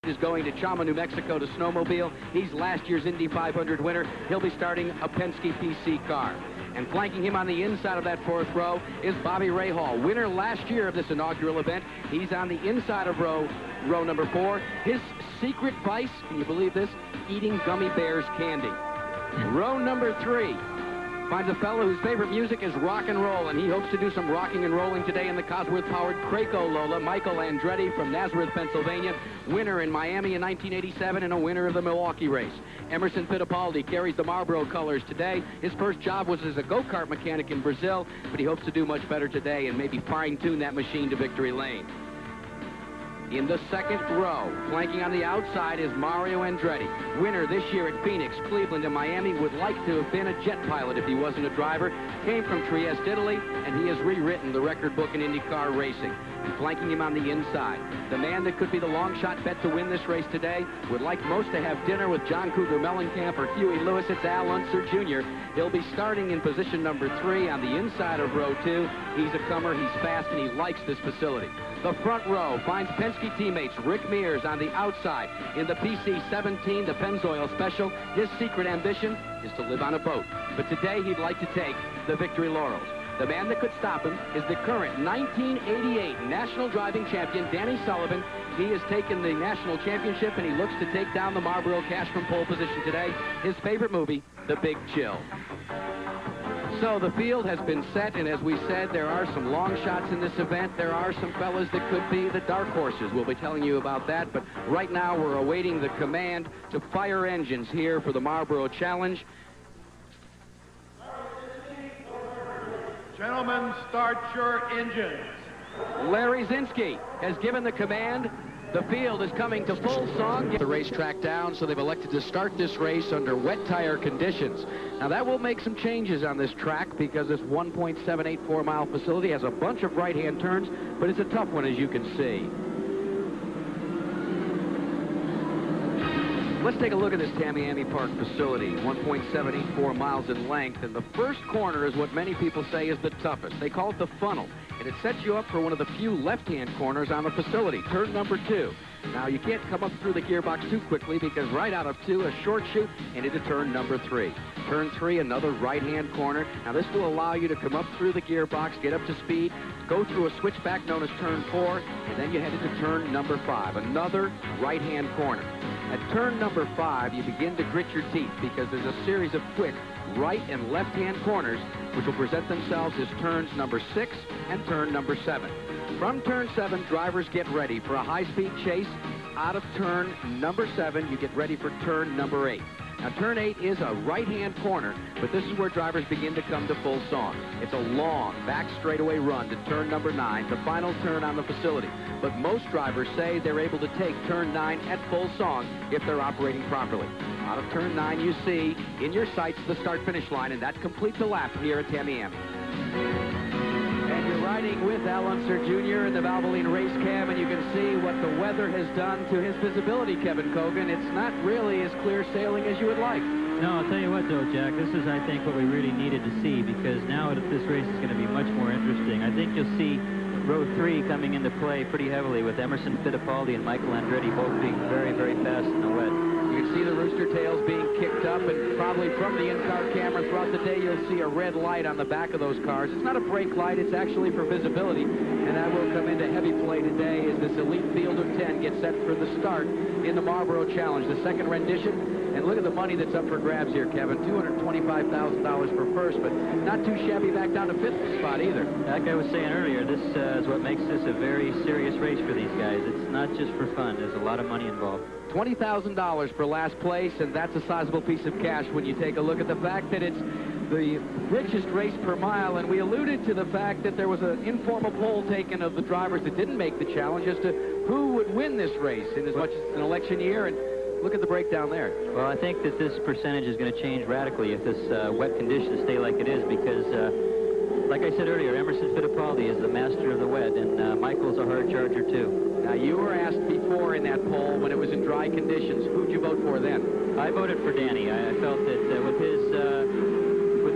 is going to Chama, New Mexico to snowmobile. He's last year's Indy 500 winner. He'll be starting a Penske PC car. And flanking him on the inside of that fourth row is Bobby Rahal, winner last year of this inaugural event. He's on the inside of row number 4. His secret vice, can you believe this? Eating gummy bears candy. Row number 3 finds a fellow whose favorite music is rock and roll, and he hopes to do some rocking and rolling today in the Cosworth-powered Craco Lola. Michael Andretti from Nazareth, Pennsylvania, winner in Miami in 1987 and a winner of the Milwaukee race. Emerson Fittipaldi carries the Marlboro colors today. His first job was as a go-kart mechanic in Brazil, but he hopes to do much better today and maybe fine-tune that machine to victory lane. In the second row, flanking on the outside, is Mario Andretti. Winner this year at Phoenix, Cleveland, and Miami. Would like to have been a jet pilot if he wasn't a driver. Came from Trieste, Italy, and he has rewritten the record book in IndyCar racing. And flanking him on the inside, the man that could be the long shot bet to win this race today, would like most to have dinner with John Cougar Mellencamp or Huey Lewis. It's Al Unser Jr. He'll be starting in position number 3 on the inside of row 2. He's a comer, he's fast, and he likes this facility. The front row finds Penske teammates Rick Mears on the outside in the PC-17, the Pennzoil Special. His secret ambition is to live on a boat, but today he'd like to take the victory laurels. The man that could stop him is the current 1988 National Driving Champion, Danny Sullivan. He has taken the National Championship, and he looks to take down the Marlboro Cash from pole position today. His favorite movie, The Big Chill. So the field has been set, and as we said, there are some long shots in this event. There are some fellas that could be the dark horses. We'll be telling you about that, but right now we're awaiting the command to fire engines here for the Marlboro Challenge. Gentlemen, start your engines. Larry Zinsky has given the command. The field is coming to full song. The racetrack down, so they've elected to start this race under wet tire conditions. Now that will make some changes on this track because this 1.784 mile facility has a bunch of right-hand turns, but it's a tough one, as you can see. Let's take a look at this Tamiami Park facility, 1.784 miles in length, and the first corner is what many people say is the toughest. They call it the funnel, and it sets you up for one of the few left-hand corners on the facility, turn number 2. Now, you can't come up through the gearbox too quickly because right out of 2, a short chute, and into turn number 3. Turn 3, another right-hand corner. Now, this will allow you to come up through the gearbox, get up to speed, go through a switchback known as turn 4, and then you head into turn number 5, another right-hand corner. At turn number 5, you begin to grit your teeth because there's a series of quick right and left-hand corners which will present themselves as turns number 6 and turn number 7. From turn 7, drivers get ready for a high-speed chase. Out of turn number 7, you get ready for turn number 8. Now, turn 8 is a right-hand corner, but this is where drivers begin to come to full song. It's a long back straightaway run to turn number 9, the final turn on the facility. But most drivers say they're able to take turn 9 at full song if they're operating properly. Out of turn 9, you see in your sights the start-finish line, and that completes a lap here at Tamiami. And you're riding with Al Unser Jr. in the Valvoline race cam, and you can see what the weather has done to his visibility, Kevin Cogan. It's not really as clear sailing as you would like. No, I'll tell you what, though, Jack, this is, I think, what we really needed to see, because now this race is going to be much more interesting. I think you'll see row 3 coming into play pretty heavily with Emerson Fittipaldi and Michael Andretti both being very, very fast in the wet. You can see the rooster tails being kicked up, and probably from the in-car camera throughout the day, you'll see a red light on the back of those cars. It's not a brake light, it's actually for visibility, and that will come into heavy play today as this elite field of 10 gets set for the start in the Marlboro Challenge, the second rendition. And look at the money that's up for grabs here, Kevin. $225,000 for first, but not too shabby back down to 5th spot either. Like I was saying earlier, this is what makes this a very serious race for these guys. It's not just for fun. There's a lot of money involved. $20,000 for last place, and that's a sizable piece of cash when you take a look at the fact that it's the richest race per mile, and we alluded to the fact that there was an informal poll taken of the drivers that didn't make the challenge as to who would win this race in as much as it's an election year, and look at the breakdown there. Well, I think that this percentage is going to change radically if this wet conditions stay like it is, because like I said earlier, Emerson Fittipaldi is the master of the wet, and Michael's a hard charger too. Now, you were asked before in that poll when it was in dry conditions, who'd you vote for then? I voted for Danny. I felt that with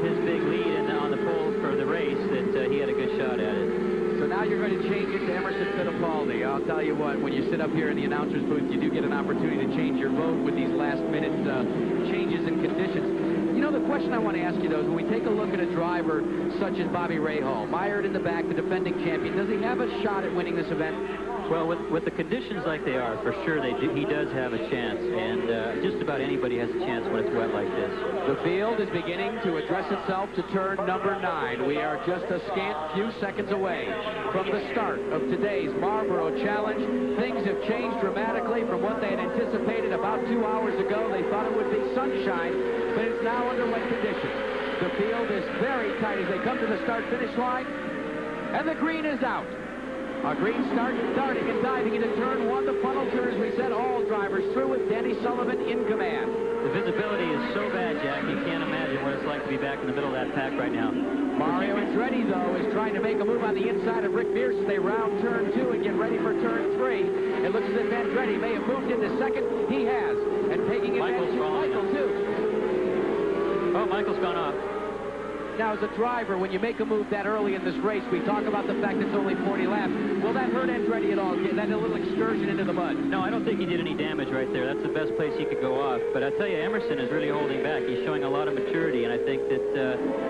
his big lead on the polls for the race, that he had a good shot at it. So now you're going to change it to Emerson Fittipaldi. I'll tell you what, when you sit up here in the announcer's booth, you do get an opportunity to change your vote with these last-minute changes in conditions. You know, the question I want to ask you, though, is when we take a look at a driver such as Bobby Rahal, mired in the back, the defending champion, does he have a shot at winning this event? Well, with the conditions like they are, for sure he does have a chance, and just about anybody has a chance when it's wet like this. The field is beginning to address itself to turn number 9. We are just a scant few seconds away from the start of today's Marlboro Challenge. Things have changed dramatically from what they had anticipated about 2 hours ago. They thought it would be sunshine, but it's now under wet conditions. The field is very tight as they come to the start-finish line, and the green is out. A green start, starting and diving into turn 1. The funnel turn, as we said, all drivers through with Danny Sullivan in command. The visibility is so bad, Jack, you can't imagine what it's like to be back in the middle of that pack right now. Mario Andretti, though, is trying to make a move on the inside of Rick Mears as they round turn 2 and get ready for turn 3. It looks as if Andretti may have moved into second. He has. And taking advantage of Michael, too. Oh, Michael's gone off. Now, as a driver, when you make a move that early in this race, we talk about the fact it's only 40 laps. Will that hurt Andretti at all? That a little excursion into the mud? No, I don't think he did any damage right there. That's the best place he could go off. But I tell you, Emerson is really holding back. He's showing a lot of maturity, and I think that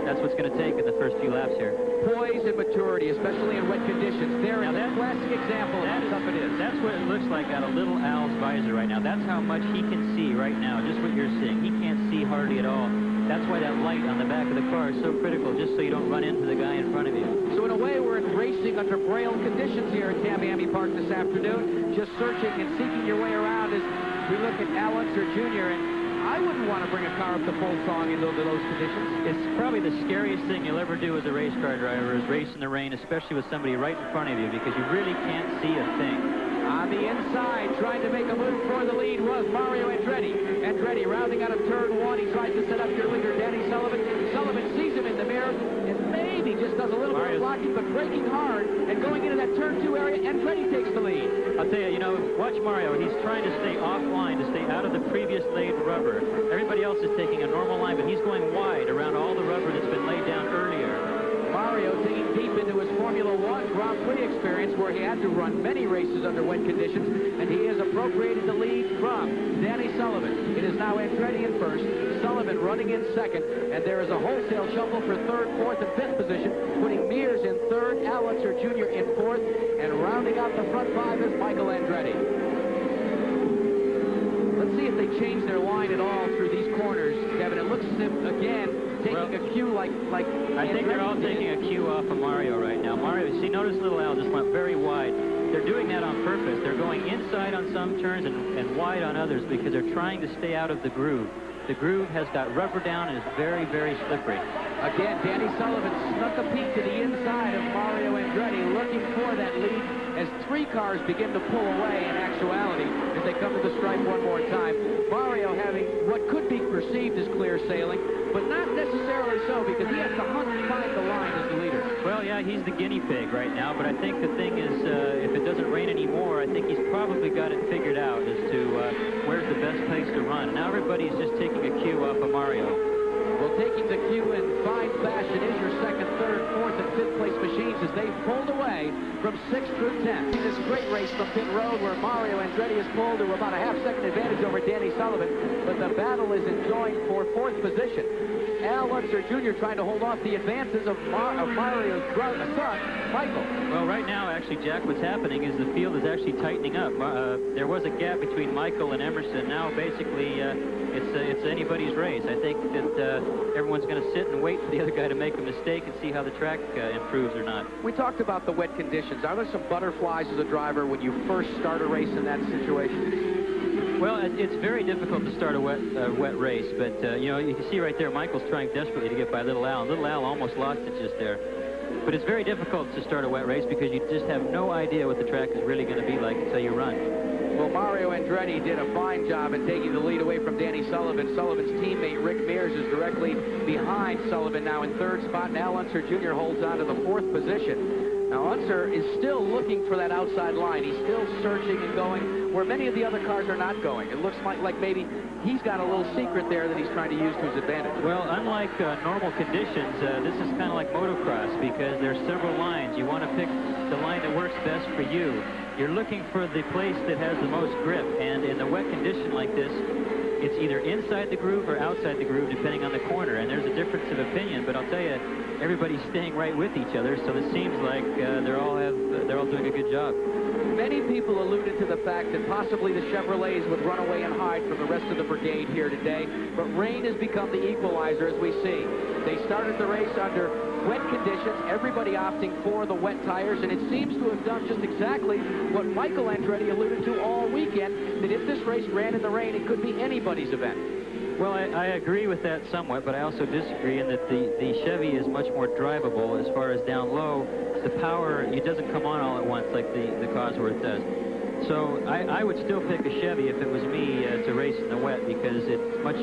that's what's going to take in the first few laps here. Poise and maturity, especially in wet conditions. There is a classic example of how tough it is. That's what it looks like out of little Al's visor right now. That's how much he can see right now, just what you're seeing. He can't see hardly at all. That's why that light on the back of the car is so critical, just so you don't run into the guy in front of you. So in a way, we're in racing under braille conditions here at Tamiami Park this afternoon, just searching and seeking your way around as we look at Al Unser Jr. And I wouldn't want to bring a car up to full song into those conditions. It's probably the scariest thing you'll ever do as a race car driver is race in the rain, especially with somebody right in front of you, because you really can't see a thing. On the inside, trying to make a move for the lead was Mario Andretti. Andretti rounding out of turn 1. He tries to set up your leader, Danny Sullivan. Sullivan sees him in the mirror and maybe just does a little bit of blocking, but braking hard and going into that turn 2 area. Andretti takes the lead. I'll tell you, watch Mario. He's trying to stay offline, to stay out of the previous laid rubber. Everybody else is taking a normal line, but he's going wide around all the rubber that's been laid down earlier. Mario digging deep into his Formula 1 Grand Prix experience where he had to run many races under wet conditions, and he has appropriated the lead from Danny Sullivan. It is now Andretti in first, Sullivan running in second, and there is a wholesale shuffle for third, fourth, and fifth position, putting Mears in third, Al Unser Jr. in fourth, and rounding out the front 5 is Michael Andretti. Let's see if they change their line at all through these corners, Kevin. It looks as if, again, taking a cue like I think they're all taking a cue off of Mario right now. Mario, see, notice little Al just went very wide. They're doing that on purpose. They're going inside on some turns and wide on others because they're trying to stay out of the groove. The groove has got rubber down and is very, very slippery. Again, Danny Sullivan snuck a peek to the inside of Mario Andretti, looking for that lead as 3 cars begin to pull away in actuality as they come to the stripe one more time. Mario having what could be perceived as clear sailing, but not necessarily so because he has to hunt and find the line as the leader. Well, yeah, he's the guinea pig right now, but I think the thing is, if it doesn't rain anymore, I think he's probably got it figured out as to where's the best place to run. Now everybody's just taking a cue off of Mario. Well, taking the cue in fine fashion is your second, third, fourth, and fifth place machines as they pulled away from 6th through 10th. This great race from pit road where Mario Andretti has pulled to about a half-second advantage over Danny Sullivan, but the battle is enjoying for 4th position. Al Unser Jr. trying to hold off the advances of Mario's son, Michael. Well, right now, actually, Jack, what's happening is the field is actually tightening up. There was a gap between Michael and Emerson. Now, basically, it's anybody's race. I think that everyone's going to sit and wait for the other guy to make a mistake and see how the track improves or not. We talked about the wet conditions. Are there some butterflies as a driver when you first start a race in that situation? Well, it's very difficult to start a wet race, but, you can see right there, Michael's trying desperately to get by Little Al. Little Al almost lost it just there. But it's very difficult to start a wet race because you just have no idea what the track is really going to be like until you run. Well, Mario Andretti did a fine job in taking the lead away from Danny Sullivan. Sullivan's teammate, Rick Mears, is directly behind Sullivan now in 3rd spot, and Al Unser Jr. holds on to the 4th position. Now, Unser is still looking for that outside line. He's still searching and going where many of the other cars are not going. It looks like maybe he's got a little secret there that he's trying to use to his advantage. Well, unlike normal conditions, this is kind of like motocross because there's several lines. You want to pick the line that works best for you. You're looking for the place that has the most grip, and in a wet condition like this, it's either inside the groove or outside the groove, depending on the corner, and there's a difference of opinion, but I'll tell you, everybody's staying right with each other, so it seems like they're all doing a good job. Many people alluded to the fact that possibly the Chevrolets would run away and hide from the rest of the brigade here today, but rain has become the equalizer, as we see. They started the race under wet conditions, everybody opting for the wet tires, and it seems to have done just exactly what Michael Andretti alluded to all weekend, that if this race ran in the rain, it could be anybody's event. Well, I agree with that somewhat, but I also disagree in that the Chevy is much more drivable as far as down low. The power, it doesn't come on all at once like the Cosworth does. So I would still pick a Chevy if it was me to race in the wet, because it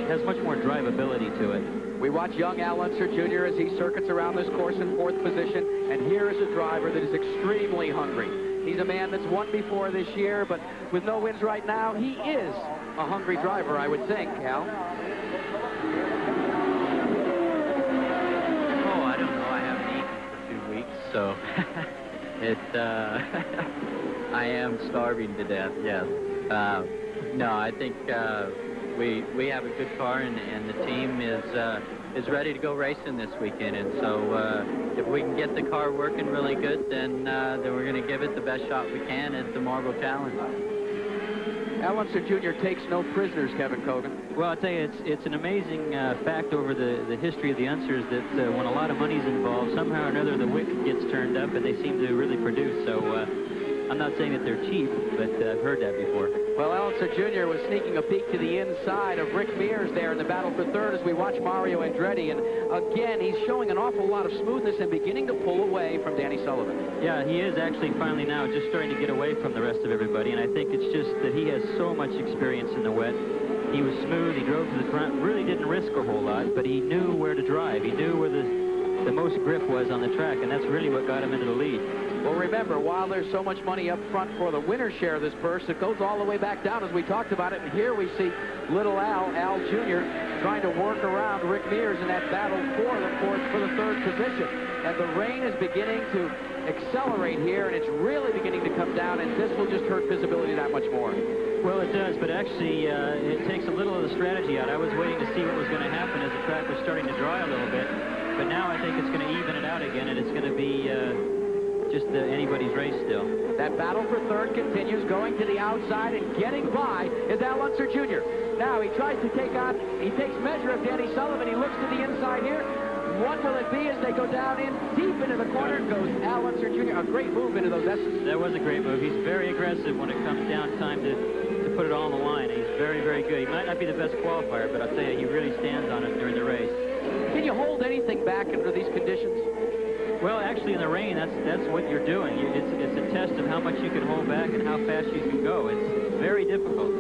has much more drivability to it. We watch young Al Unser Jr. as he circuits around this course in 4th position, and here is a driver that is extremely hungry. He's a man that's won before this year, but with no wins right now, he is a hungry driver, I would think, Al. Oh, I don't know. I haven't eaten for 2 weeks, so I am starving to death, yes. No, I think we have a good car, and the team is ready to go racing this weekend, and so if we can get the car working really good, then we're going to give it the best shot we can at the Marlboro Challenge. Al Unser Jr. takes no prisoners, Kevin Cogan. Well, I'll tell you, it's an amazing fact over the history of the Unsers that when a lot of money's involved, somehow or another the wick gets turned up and they seem to really produce. So I'm not saying that they're cheap, but I've heard that before. Well, Al Unser Jr. was sneaking a peek to the inside of Rick Mears there in the battle for third as we watch Mario Andretti. And again, he's showing an awful lot of smoothness and beginning to pull away from Danny Sullivan. Yeah, he is actually finally now just starting to get away from the rest of everybody. And I think it's just that he has so much experience in the wet. He was smooth. He drove to the front. Really didn't risk a whole lot, but he knew where to drive. He knew where the most grip was on the track, and that's really what got him into the lead. Well, remember, while there's so much money up front for the winner's share of this purse, it goes all the way back down as we talked about it. And here we see little Al Jr. trying to work around Rick Mears in that battle for the third position. And the rain is beginning to accelerate here, and it's really beginning to come down, and this will just hurt visibility that much more. Well, it does, but actually it takes a little of the strategy out. I was waiting to see what was going to happen as the track was starting to dry a little bit, but now I think it's going to even it out again, and it's going to be just anybody's race still. That battle for third continues, going to the outside and getting by is Al Unser Jr. Now he tries to he takes measure of Danny Sullivan. He looks to the inside here. What will it be as they go down in deep into the corner? Goes Al Unser Jr. A great move into those S's. That was a great move. He's very aggressive when it comes down time to put it all on the line. He's very, very good. He might not be the best qualifier, but I'll tell you, he really stands on it during the race. Can you hold anything back under these conditions? Well, actually, in the rain, that's what you're doing. It's a test of how much you can hold back and how fast you can go. It's very difficult.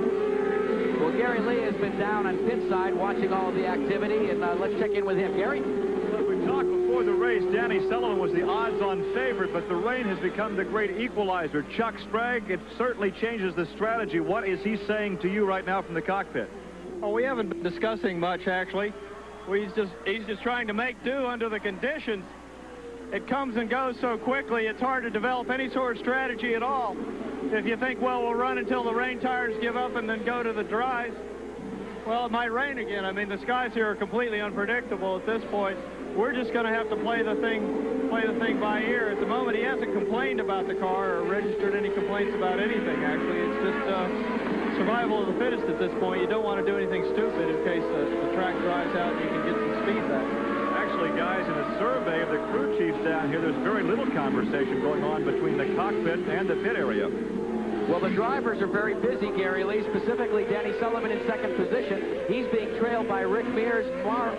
Well, Gary Lee has been down on pit side watching all of the activity, and let's check in with him. Gary? Well, we talked before the race, Danny Sullivan was the odds-on favorite, but the rain has become the great equalizer. Chuck Sprague, it certainly changes the strategy. What is he saying to you right now from the cockpit? Oh, we haven't been discussing much, actually. He's just trying to make do under the conditions. It comes and goes so quickly, it's hard to develop any sort of strategy at all. If you think, well, we'll run until the rain tires give up and then go to the dries, well, it might rain again. I mean, the skies here are completely unpredictable at this point. We're just going to have to play the thing by ear. At the moment, he hasn't complained about the car or registered any complaints about anything, actually. It's just survival of the fittest at this point. You don't want to do anything stupid in case the track dries out and you can get some speed back. Actually, guys, in a survey of the crew chiefs down here, there's very little conversation going on between the cockpit and the pit area. Well, the drivers are very busy, Gary Lee, specifically Danny Sullivan in second position. He's being trailed by Rick Mears,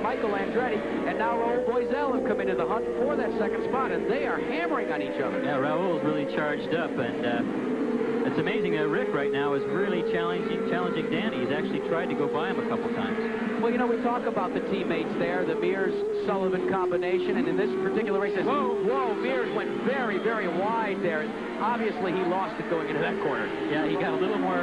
Michael Andretti, and now Raul Boisel have come into the hunt for that second spot, and they are hammering on each other. Yeah, Raul's really charged up, and it's amazing that Rick right now is really challenging Danny. He's actually tried to go by him a couple times. Well, you know, we talk about the teammates there, the Mears-Sullivan combination, and in this particular race, Mears went very, very wide there. Obviously, he lost it going into that corner. Yeah, he got a little more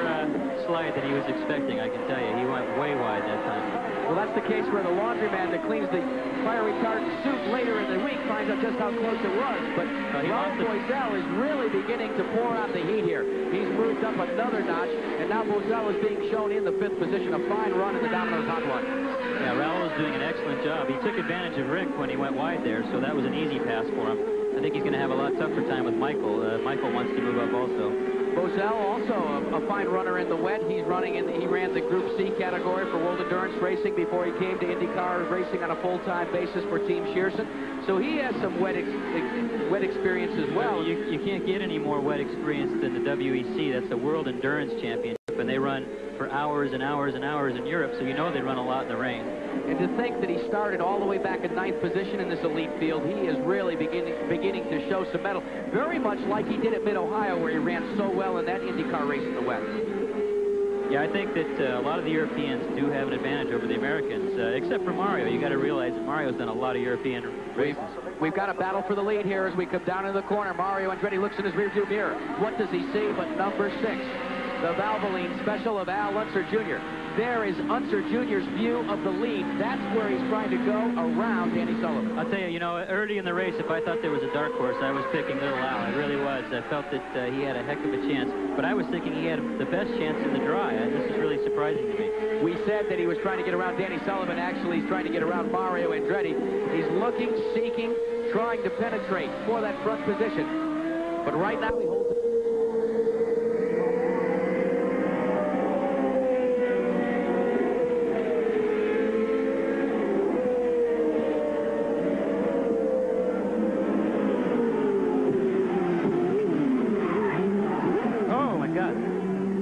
slide than he was expecting, I can tell you. He went way wide that time. Well, that's the case where the laundryman that cleans the fire retardant suit later in the week finds out just how close it was. But Ron Boiselle is really beginning to pour out the heat here. He's moved up another notch, and now Boiselle is being shown in the 5th position. A fine run in the Domino's Hot One. Yeah, Raul is doing an excellent job. He took advantage of Rick when he went wide there, so that was an easy pass for him. I think he's going to have a lot tougher time with Michael. Michael wants to move up also. Boiselle also a fine runner in the wet. He ran the Group C category for World Endurance Racing before he came to IndyCar racing on a full-time basis for Team Shearson. So he has some wet experience as well. You can't get any more wet experience than the WEC. That's the World Endurance Championship, and they run for hours and hours and hours in Europe, so you know they run a lot in the rain. And to think that he started all the way back in 9th position in this elite field, he is really beginning to show some mettle, very much like he did at Mid-Ohio, where he ran so well in that IndyCar race in the West. Yeah, I think that a lot of the Europeans do have an advantage over the Americans, except for Mario. You got to realize that Mario's done a lot of European races. We've got a battle for the lead here as we come down into the corner. Mario Andretti looks in his rearview mirror. What does he see but number 6, the Valvoline Special of Al Unser Jr. There is Unser Jr.'s view of the lead. That's where he's trying to go around Danny Sullivan. I'll tell you, early in the race, if I thought there was a dark horse, I was picking Little Al. I really was. I felt that he had a heck of a chance. But I was thinking he had the best chance in the dry. This is really surprising to me. We said that he was trying to get around Danny Sullivan. Actually, he's trying to get around Mario Andretti. He's looking, seeking, trying to penetrate for that front position. But right now, he holds it.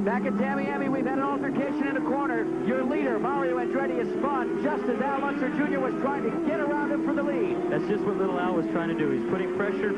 Back at Tamiami, we've had an altercation in the corner. Your leader, Mario Andretti, has spun just as Al Unser Jr. was trying to get around him for the lead. That's just what Little Al was trying to do. He's putting pressure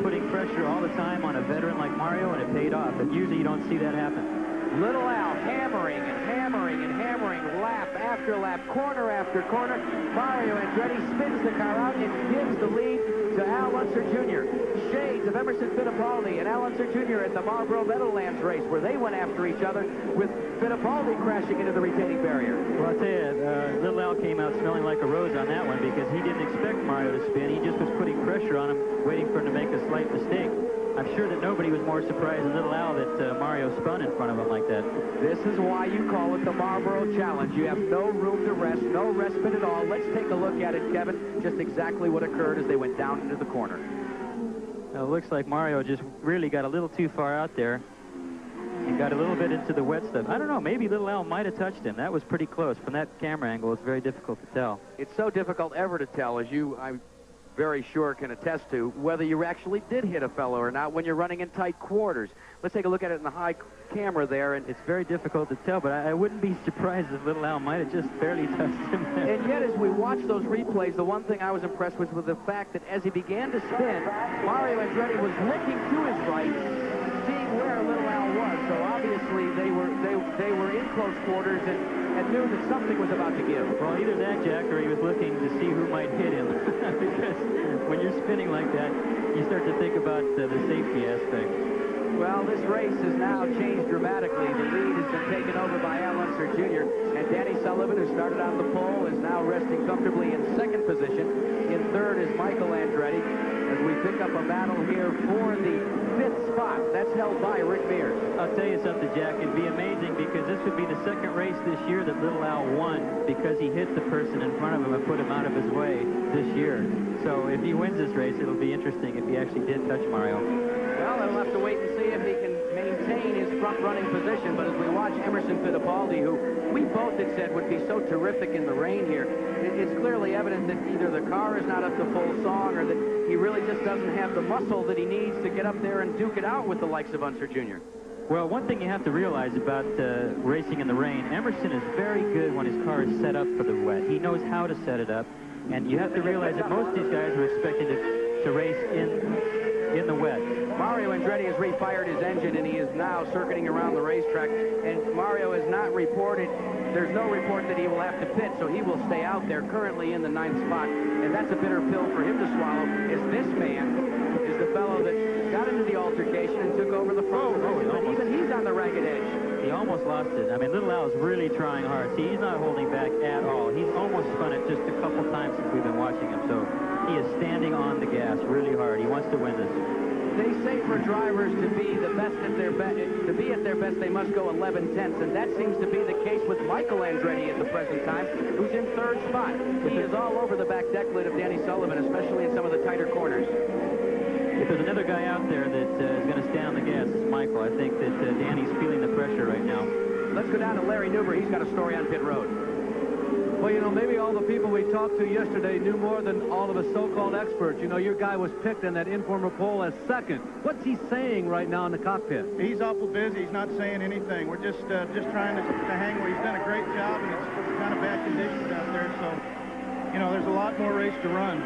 all the time on a veteran like Mario, and it paid off. But usually you don't see that happen. Little Al hammering and hammering and hammering, lap after lap, corner after corner. Mario Andretti spins the car out and gives the lead to Al Unser Jr. Shades of Emerson Fittipaldi and Al Unser Jr. at the Marlboro Meadowlands race, where they went after each other with Fittipaldi crashing into the retaining barrier. Well, I'll tell you, Little Al came out smelling like a rose on that one because he didn't expect Mario to spin. He just was putting pressure on him, waiting for him to make a slight mistake. I'm sure that nobody was more surprised than Little Al that Mario spun in front of him like that. This is why you call it the Marlboro Challenge. You have no room to rest, no respite at all. Let's take a look at it, Kevin, just exactly what occurred as they went down into the corner. Well, it looks like Mario just really got a little too far out there and got a little bit into the wet stuff. I don't know, maybe Little Al might have touched him. That was pretty close. From that camera angle, it's very difficult to tell. It's so difficult ever to tell, as I'm very sure can attest to, whether you actually did hit a fellow or not when you're running in tight quarters. Let's take a look at it in the high camera there. And it's very difficult to tell, but I wouldn't be surprised if Little Al might have just barely touched him there. And yet, as we watch those replays, the one thing I was impressed with was the fact that as he began to spin, Mario Andretti was looking to his right, seeing where Little Al was. So obviously they were in close quarters and knew that something was about to give. Well, either that, Jack, or he was looking to see who might hit him. Because when you're spinning like that, you start to think about the safety aspect. Well, this race has now changed dramatically. The lead has been taken over by Al Unser Jr. And Danny Sullivan, who started on the pole, is now resting comfortably in 2nd position. In 3rd is Michael Andretti, as we pick up a battle here for the 5th spot. That's held by Rick Mears. I'll tell you something, Jack. It'd be amazing because this would be the 2nd race this year that Little Al won because he hit the person in front of him and put him out of his way this year. So if he wins this race, it'll be interesting if he actually did touch Mario. Well, they'll have to wait and see if he can maintain his front-running position. But as we watch Emerson Fittipaldi, who we both had said would be so terrific in the rain here, it's clearly evident that either the car is not up to full song or that he really just doesn't have the muscle that he needs to get up there and duke it out with the likes of Unser Jr. Well, one thing you have to realize about racing in the rain, Emerson is very good when his car is set up for the wet. He knows how to set it up, and you have to realize that most of these guys are expected to race in the wet. Mario Andretti has refired his engine, and he is now circuiting around the racetrack. And Mario has not reported, there's no report that he will have to pit, so he will stay out there currently in the 9th spot. And that's a bitter pill for him to swallow, as this man is the fellow that got into the altercation and took over the front position. But even he's on the ragged edge. He almost lost it. I mean, Little Al's really trying hard. See, he's not holding back at all. He's almost spun it just a couple times since we've been watching him. So he is standing on the gas really hard. He wants to win this. They say for drivers to be the best at their best, they must go 11 tenths, and that seems to be the case with Michael Andretti at the present time, who's in third spot. He is all over the back deck lid of Danny Sullivan, especially in some of the tighter corners. If there's another guy out there that is going to stand on the gas, it's Michael. I think that Danny's feeling the pressure right now. Let's go down to Larry Newber. He's got a story on pit road. Well, you know, maybe all the people we talked to yesterday knew more than all of us so-called experts. You know, your guy was picked in that informal poll as second. What's he saying right now in the cockpit? He's awful busy. He's not saying anything. We're just trying to hang where he's done a great job, and it's kind of bad conditions out there. So, you know, there's a lot more race to run.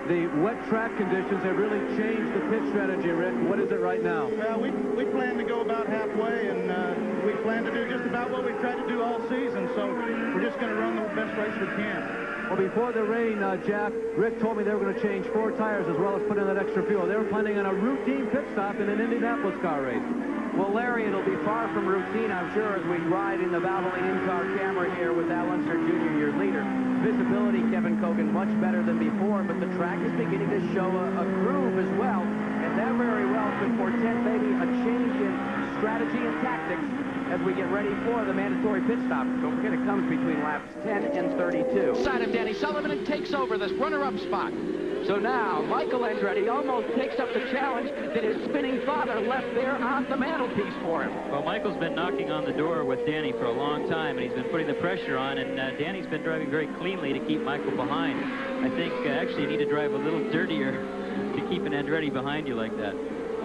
The wet track conditions have really changed the pit strategy, Rick. What is it right now? Well, we plan to go about halfway, and we plan to do just about what we've tried to do all season. So we're just going to run the best race we can. Well, before the rain, Jack, Rick told me they were going to change 4 tires as well as put in that extra fuel. They were planning on a routine pit stop in an Indianapolis car race. Well, Larry, it'll be far from routine, I'm sure, as we ride in the Valvoline in-car camera here with Al Unser Jr., your leader. Visibility, Kevin Kogan, much better than before, but the track is beginning to show a groove as well, and that very well could portend maybe a change in strategy and tactics as we get ready for the mandatory pit stop. Don't forget, it comes between laps 10 and 32. Side of Danny Sullivan and takes over this runner-up spot. So now, Michael Andretti almost takes up the challenge that his spinning father left there on the mantelpiece for him. Well, Michael's been knocking on the door with Danny for a long time, and he's been putting the pressure on, and Danny's been driving very cleanly to keep Michael behind. I think actually you need to drive a little dirtier to keep an Andretti behind you like that.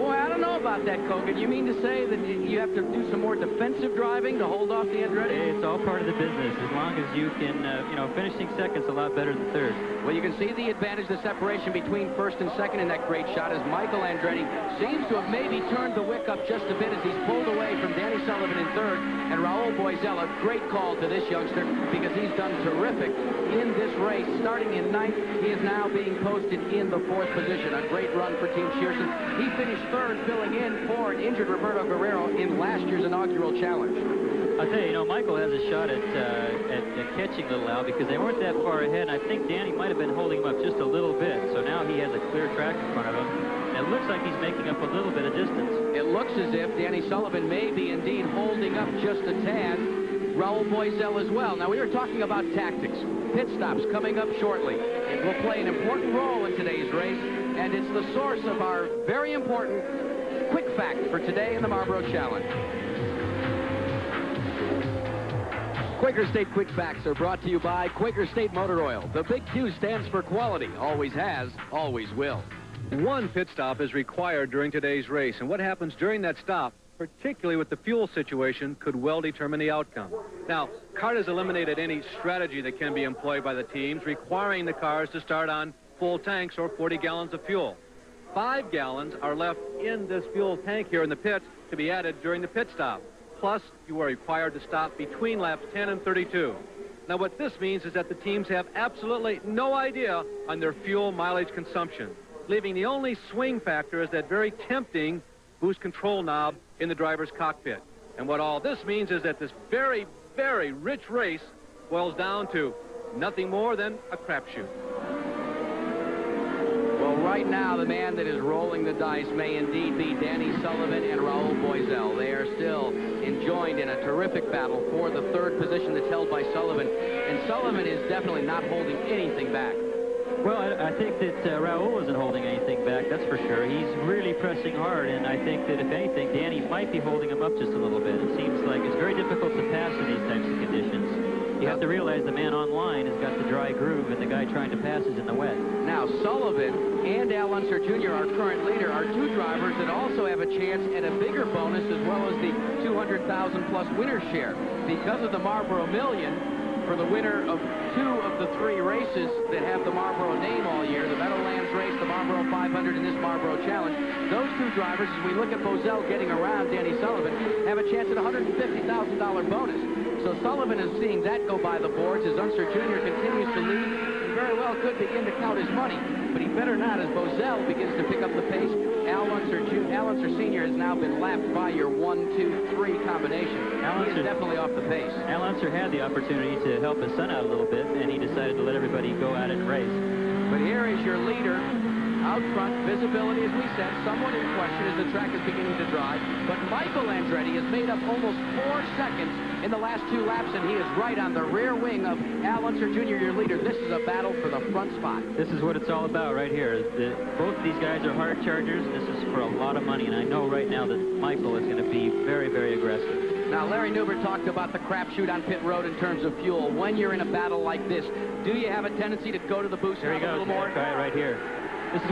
Boy, I don't know about that, Kogan. You mean to say that you have to do some more defensive driving to hold off the Andretti? It's all part of the business. As long as you can, you know, finishing second's a lot better than third. Well, you can see the advantage, the separation between first and second in that great shot as Michael Andretti seems to have maybe turned the wick up just a bit as he's pulled away from Danny Sullivan in third. And Raul Boisella, great call to this youngster because he's done terrific in this race. Starting in ninth, he is now being posted in the 4th position. A great run for Team Shearson. He finished third, filling in for an injured Roberto Guerrero in last year's inaugural challenge. I'll tell you, you know, Michael has a shot at catching Little Al because they weren't that far ahead. And I think Danny might have been holding him up just a little bit. So now he has a clear track in front of him. And it looks like he's making up a little bit of distance. It looks as if Danny Sullivan may be indeed holding up just a tad. Raul Boisel as well. Now, we were talking about tactics. Pit stops coming up shortly. It will play an important role in today's race, and it's the source of our very important quick fact for today in the Marlboro Challenge. Quaker State Quick Facts are brought to you by Quaker State Motor Oil. The big Q stands for quality. Always has, always will. One pit stop is required during today's race, and what happens during that stop, particularly with the fuel situation, could well determine the outcome. Now, CART has eliminated any strategy that can be employed by the teams, requiring the cars to start on full tanks or 40 gallons of fuel. 5 gallons are left in this fuel tank here in the pit to be added during the pit stop. Plus, you are required to stop between laps 10 and 32. Now, what this means is that the teams have absolutely no idea on their fuel mileage consumption, leaving the only swing factor is that very tempting boost control knob in the driver's cockpit. And what all this means is that this very, very rich race boils down to nothing more than a crapshoot. Well, right now, the man that is rolling the dice may indeed be Danny Sullivan and Raul Boisel. They are still enjoined in a terrific battle for the 3rd position that's held by Sullivan. And Sullivan is definitely not holding anything back. Well, I think that Raul isn't holding anything back, that's for sure. He's really pressing hard, and I think that, if anything, Danny might be holding him up just a little bit. It seems like it's very difficult to pass in these types of conditions. You have to realize the man on line has got the dry groove, and the guy trying to pass is in the wet. Now, Sullivan and Al Unser Jr., our current leader, are 2 drivers that also have a chance at a bigger bonus as well as the $200,000-plus winner's share. Because of the Marlboro Million, for the winner of 2 of the 3 races that have the Marlboro name all year, the Meadowlands race, the Marlboro 500, and this Marlboro Challenge, those 2 drivers, as we look at Boisel getting around Danny Sullivan, have a chance at a $150,000 bonus. So Sullivan is seeing that go by the boards as Unser Jr. continues to lead. He very well could begin to count his money, but he better not as Bozell begins to pick up the pace. Al Unser Sr. has now been lapped by your 1, 2, 3 combination. He is definitely off the pace. Al Unser had the opportunity to help his son out a little bit, and he decided to let everybody go at it and race. But here is your leader out front. Visibility, as we said, somewhat in question as the track is beginning to dry. But Michael Andretti has made up almost 4 seconds in the last 2 laps, and he is right on the rear wing of Al Unser Jr., your leader. This is a battle for the front spot. This is what it's all about right here. Both of these guys are hard chargers. This is for a lot of money, and I know right now that Michael is going to be very, very aggressive. Now, Larry Newber talked about the crapshoot on pit road in terms of fuel. When you're in a battle like this, do you have a tendency to go to the boost a little more? Try it right here. This is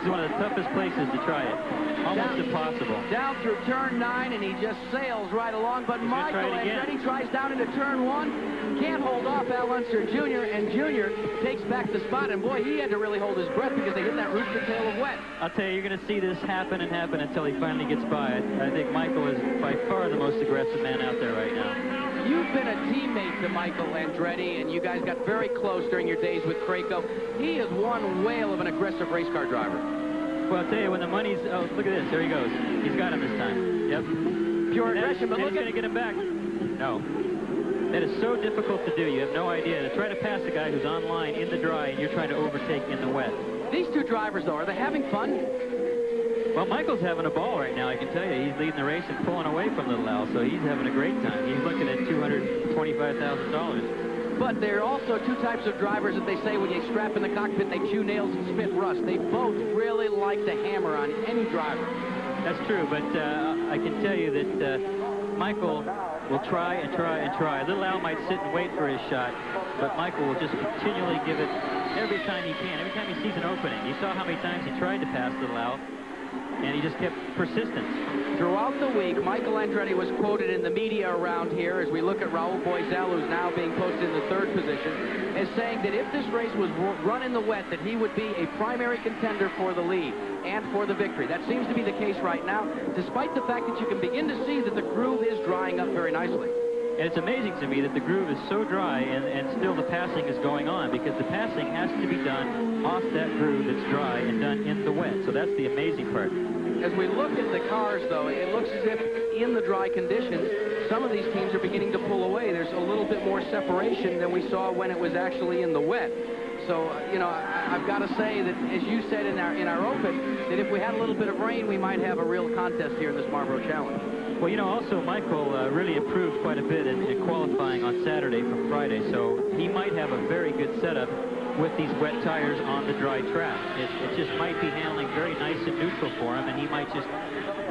one of the toughest places to try it. Almost impossible. Down through turn 9, and he just sails right along. But Michael Andretti tries down into turn 1. Can't hold off Al Unser Jr., and Jr. takes back the spot. And boy, he had to really hold his breath because they hit that rooster tail of wet. I'll tell you, you're going to see this happen and happen until he finally gets by. I think Michael is by far the most aggressive man out there right now. You've been a teammate to Michael Andretti, and you guys got very close during your days with Craco. He is one whale of an aggressive race car driver. Well, I'll tell you, when the money's... Oh, look at this. There he goes. He's got him this time. Yep. Pure aggression, but look, he's going to get him back. No. That is so difficult to do. You have no idea. To try to pass a guy who's on line in the dry, and you're trying to overtake in the wet. These 2 drivers, though, are they having fun? Well, Michael's having a ball right now, I can tell you. He's leading the race and pulling away from Little Al, so he's having a great time. He's looking at $225,000. But there are also 2 types of drivers that they say when you strap in the cockpit, they chew nails and spit rust. They both really like to hammer on any driver. That's true, but I can tell you that Michael will try and try and try. Little Al might sit and wait for his shot, but Michael will just continually give it every time he can, every time he sees an opening. You saw how many times he tried to pass Little Al, and he just kept persistent. Throughout the week, Michael Andretti was quoted in the media around here as we look at Raul Boisel, who's now being posted in the 3rd position, as saying that if this race was run in the wet, that he would be a primary contender for the lead and for the victory. That seems to be the case right now, despite the fact that you can begin to see that the groove is drying up very nicely. And it's amazing to me that the groove is so dry and still the passing is going on, because the passing has to be done off that groove that's dry and done in the wet. So that's the amazing part. As we look at the cars, though, it looks as if in the dry conditions, some of these teams are beginning to pull away. There's a little bit more separation than we saw when it was actually in the wet. So, you know, I've got to say that, as you said in our open, that if we had a little bit of rain, we might have a real contest here in this Marlboro Challenge. Well, you know, also Michael really improved quite a bit in qualifying on Saturday from Friday, so he might have a very good setup with these wet tires on the dry track. It just might be handling very nice and neutral for him, and he might just,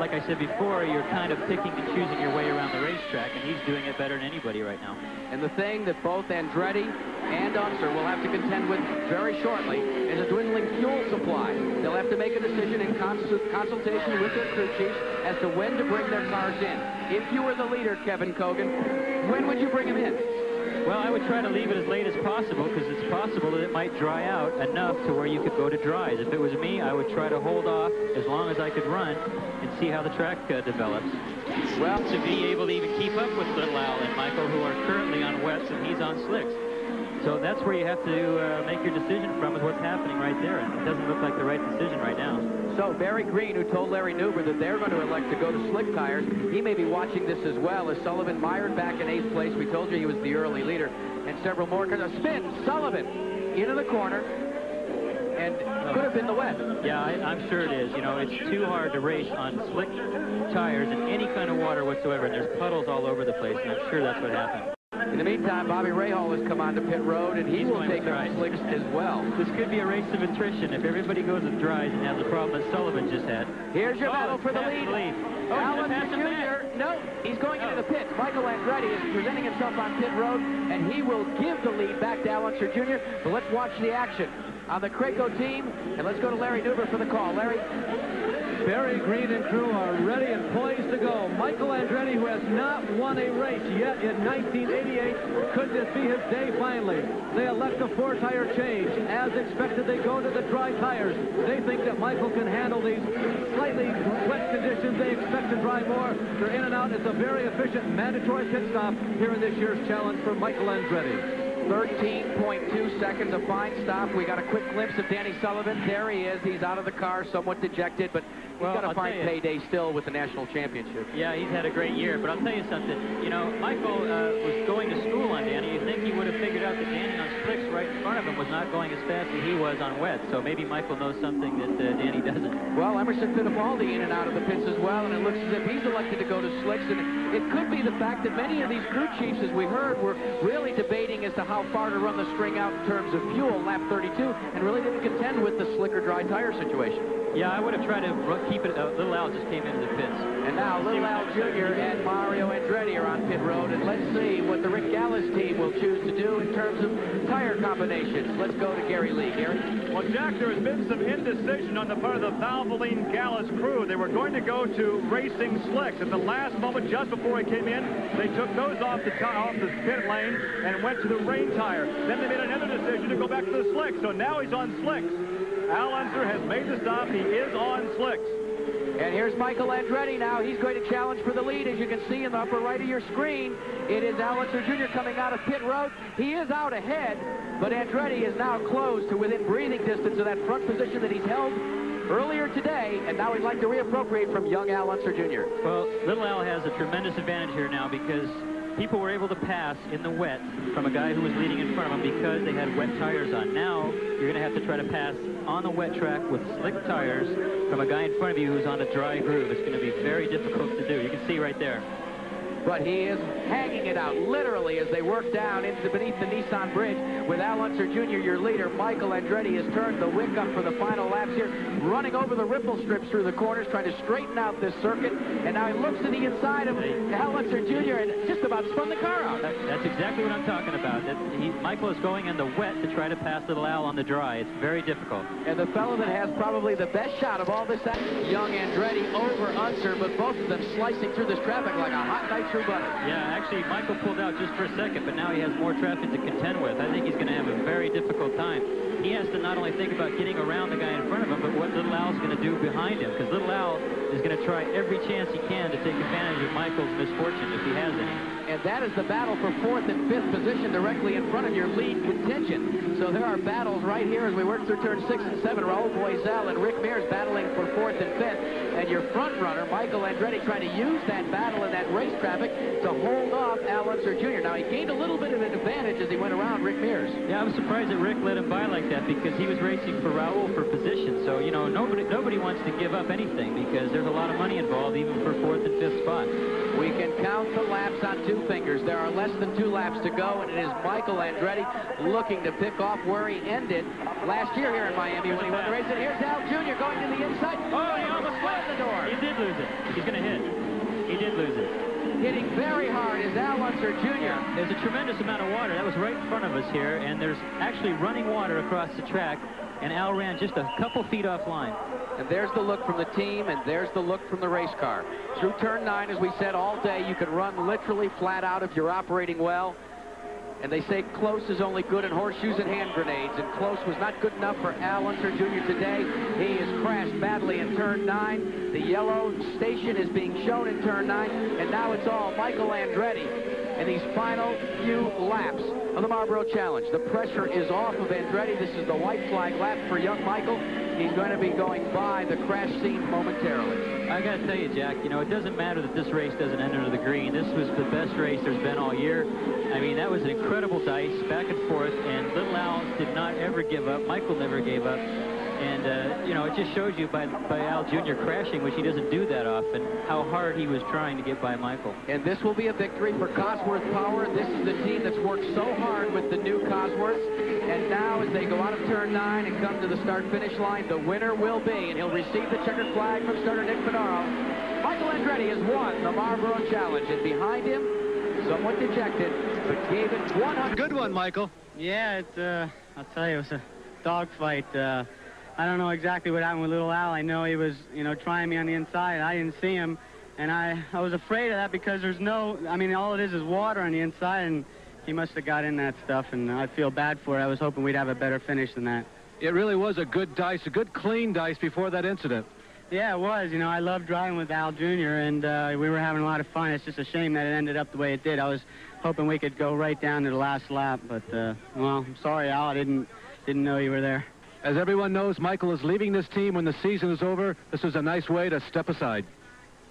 like I said before, you're kind of picking and choosing your way around the racetrack, and he's doing it better than anybody right now. And the thing that both Andretti and Unser will have to contend with very shortly is a dwindling fuel supply. They'll have to make a decision in consultation with their crew chiefs as to when to bring their cars in. If you were the leader, Kevin Kogan, when would you bring them in? Well, I would try to leave it as late as possible, because it's possible that it might dry out enough to where you could go to dries. If it was me, I would try to hold off as long as I could run and see how the track develops. Well, to be able to even keep up with Little Al and Michael, who are currently on wets and he's on slicks. So that's where you have to make your decision from, is what's happening right there. And it doesn't look like the right decision right now. So Barry Green, who told Larry Newber that they're going to elect to go to slick tires, he may be watching this as well, as Sullivan mired back in 8th place. We told you he was the early leader. And several more. A spin, Sullivan into the corner, and could have been the wet. Yeah, I'm sure it is. You know, it's too hard to race on slick tires in any kind of water whatsoever, and there's puddles all over the place, and I'm sure that's what happened. In the meantime, Bobby Rahal has come on to pit road, and he will take the slicks as well. This could be a race of attrition if everybody goes with dries and has the problem that Sullivan just had. Here's your battle for the lead. Al Unser Jr. No, he's going into the pits. Michael Andretti is presenting himself on pit road, and he will give the lead back to Al Unser Jr. But let's watch the action on the Craco team, and let's go to Larry Newber for the call. Larry? Barry Green and crew are ready and poised to go. Michael Andretti, who has not won a race yet in 1988, could this be his day finally? They elect a 4-tire change. As expected, they go to the dry tires. They think that Michael can handle these slightly wet conditions. They expect to drive more. They're in and out. It's a very efficient mandatory pit stop here in this year's challenge for Michael Andretti. 13.2 seconds, a fine stop. We got a quick glimpse of Danny Sullivan. There he is. He's out of the car, somewhat dejected, but he's got a fine payday still with the national championship. Yeah, he's had a great year, but I'll tell you something. You know, Michael was going to school on Danny. You'd think he would have figured out that Danny on slicks right in front of him was not going as fast as he was on wet, so maybe Michael knows something that Danny doesn't. Well, Emerson Fittipaldi in and out of the pits as well, and it looks as if he's elected to go to slicks, and it could be the fact that many of these crew chiefs, as we heard, were really debating as to how far to run the string out in terms of fuel, lap 32, and really didn't contend with the slick or dry tire situation. Yeah, I would have tried to keep it. Little Al just came into the pits. And now Little Al Jr. and Mario Andretti are on pit road, and let's see what the Rick Gallis team will choose to do in terms of tire combinations. Let's go to Gary Lee. Gary? Well, Jack, there has been some indecision on the part of the Valvoline Gallis crew. They were going to go to racing slicks. At the last moment, just before he came in, they took those off the pit lane and went to the rain tire. Then they made another decision to go back to the slicks. So now he's on slicks. Al Unser has made the stop. He is on slicks. And here's Michael Andretti now. He's going to challenge for the lead. As you can see in the upper right of your screen, it is Al Unser Jr. coming out of pit road. He is out ahead, but Andretti is now close to within breathing distance of that front position that he's held earlier today, and now he'd like to reappropriate from young Al Unser Jr. Well, Little Al has a tremendous advantage here now because people were able to pass in the wet from a guy who was leading in front of him because they had wet tires on. Now you're going to have to try to pass on the wet track with slick tires from a guy in front of you who's on a dry groove. It's going to be very difficult to do. You can see right there. But he is hanging it out, literally, as they work down into beneath the Nissan Bridge with Al Unser Jr., your leader. Michael Andretti has turned the wick up for the final laps here, running over the ripple strips through the corners, trying to straighten out this circuit. And now he looks to the inside of Al Unser Jr. and just about spun the car out. That's exactly what I'm talking about. Michael is going in the wet to try to pass Little Al on the dry. It's very difficult. And the fellow that has probably the best shot of all this action, young Andretti over Unser, but both of them slicing through this traffic like a hot knife through butter. Yeah, actually, Michael pulled out just for a second, but now he has more traffic to contend with. I think he's going to have a very difficult time. He has to not only think about getting around the guy in front of him, but what Little Al's going to do behind him, because Little Al is going to try every chance he can to take advantage of Michael's misfortune, if he has any. And that is the battle for 4th and 5th position directly in front of your lead contingent. So there are battles right here as we work through turn 6 and 7. Raul Boisel and Rick Mears battling for 4th and 5th. And your front runner, Michael Andretti, trying to use that battle in that race traffic to hold off Al Unser Jr. Now, he gained a little bit of an advantage as he went around Rick Mears. Yeah, I was surprised that Rick let him by like that because he was racing for Raul for position. So, you know, nobody wants to give up anything because there's a lot of money involved even for 4th and 5th spot. We can count the laps on 2 fingers. There are less than 2 laps to go, and it is Michael Andretti looking to pick off where he ended last year here in Miami when he won the race. And here's Al Jr. going to the inside. Oh, he almost slammed the door. He did lose it. He's going to hit. He did lose it. Hitting very hard is Al Unser Jr. There's a tremendous amount of water. That was right in front of us here, and there's actually running water across the track, and Al ran just a couple feet offline. And there's the look from the team, and there's the look from the race car. Through turn 9, as we said all day, you can run literally flat out if you're operating well. And they say close is only good in horseshoes and hand grenades, and close was not good enough for Al Unser Jr. today. He has crashed badly in turn 9. The yellow station is being shown in turn 9, and now it's all Michael Andretti in these final few laps of the Marlboro Challenge. The pressure is off of Andretti. This is the white flag lap for young Michael. He's going to be going by the crash scene momentarily. I got to tell you, Jack, you know, it doesn't matter that this race doesn't end under the green. This was the best race there's been all year. I mean, that was an incredible dice, back and forth, and Little Al did not ever give up. Michael never gave up. And, you know, it just shows you by Al Jr. crashing, which he doesn't do that often, how hard he was trying to get by Michael. And this will be a victory for Cosworth Power. This is the team that's worked so hard with the new Cosworths. And now as they go out of turn 9 and come to the start-finish line, the winner will be, and he'll receive the checkered flag from starter Nick Finaro. Michael Andretti has won the Marlboro Challenge, and behind him, somewhat dejected, but gave it 100. Good one, Michael. Yeah, I'll tell you, it was a dogfight. I don't know exactly what happened with little Al. I know he was, you know, trying me on the inside. I didn't see him, and I was afraid of that because there's no, I mean, all it is water on the inside, and he must have got in that stuff, and I feel bad for it. I was hoping we'd have a better finish than that. It really was a good dice, a good clean dice before that incident. Yeah, it was. You know, I love driving with Al Jr., and we were having a lot of fun. It's just a shame that it ended up the way it did. I was hoping we could go right down to the last lap, but, well, I'm sorry, Al. I didn't know you were there. As everyone knows, Michael is leaving this team when the season is over. This was a nice way to step aside.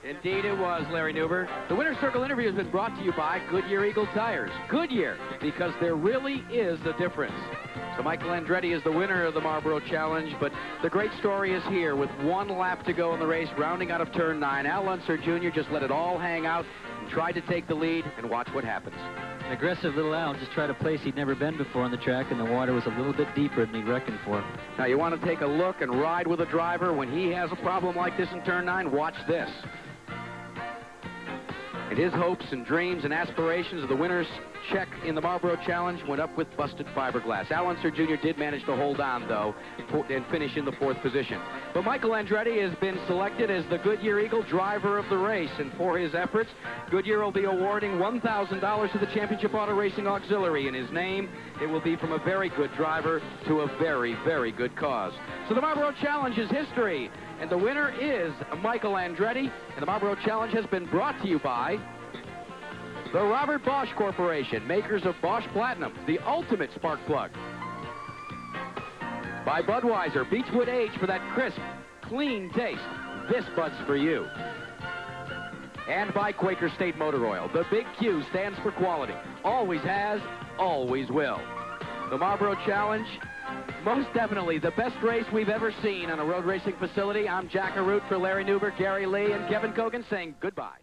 Indeed it was, Larry Newber. The Winner's Circle interview has been brought to you by Goodyear Eagle Tires. Goodyear, because there really is a difference. So Michael Andretti is the winner of the Marlboro Challenge, but the great story is here with 1 lap to go in the race, rounding out of turn 9. Al Unser Jr. just let it all hang out and tried to take the lead, and watch what happens. An aggressive little Al just tried a place he'd never been before on the track, and the water was a little bit deeper than he reckoned for. Now, you want to take a look and ride with a driver when he has a problem like this in turn 9? Watch this. And his hopes and dreams and aspirations of the winner's check in the Marlboro Challenge went up with busted fiberglass. Al Unser Jr. did manage to hold on, though, and finish in the 4th position. But Michael Andretti has been selected as the Goodyear Eagle driver of the race, and for his efforts, Goodyear will be awarding $1,000 to the Championship Auto Racing Auxiliary in his name. It will be from a very good driver to a very, very good cause. So the Marlboro Challenge is history, and the winner is Michael Andretti, and the Marlboro Challenge has been brought to you by the Robert Bosch Corporation, makers of Bosch Platinum, the ultimate spark plug. By Budweiser, Beechwood Age for that crisp, clean taste. This Bud's for you. And by Quaker State Motor Oil. The big Q stands for quality. Always has, always will. The Marlboro Challenge, most definitely the best race we've ever seen on a road racing facility. I'm Jack Arute for Larry Newber, Gary Lee, and Kevin Kogan saying goodbye.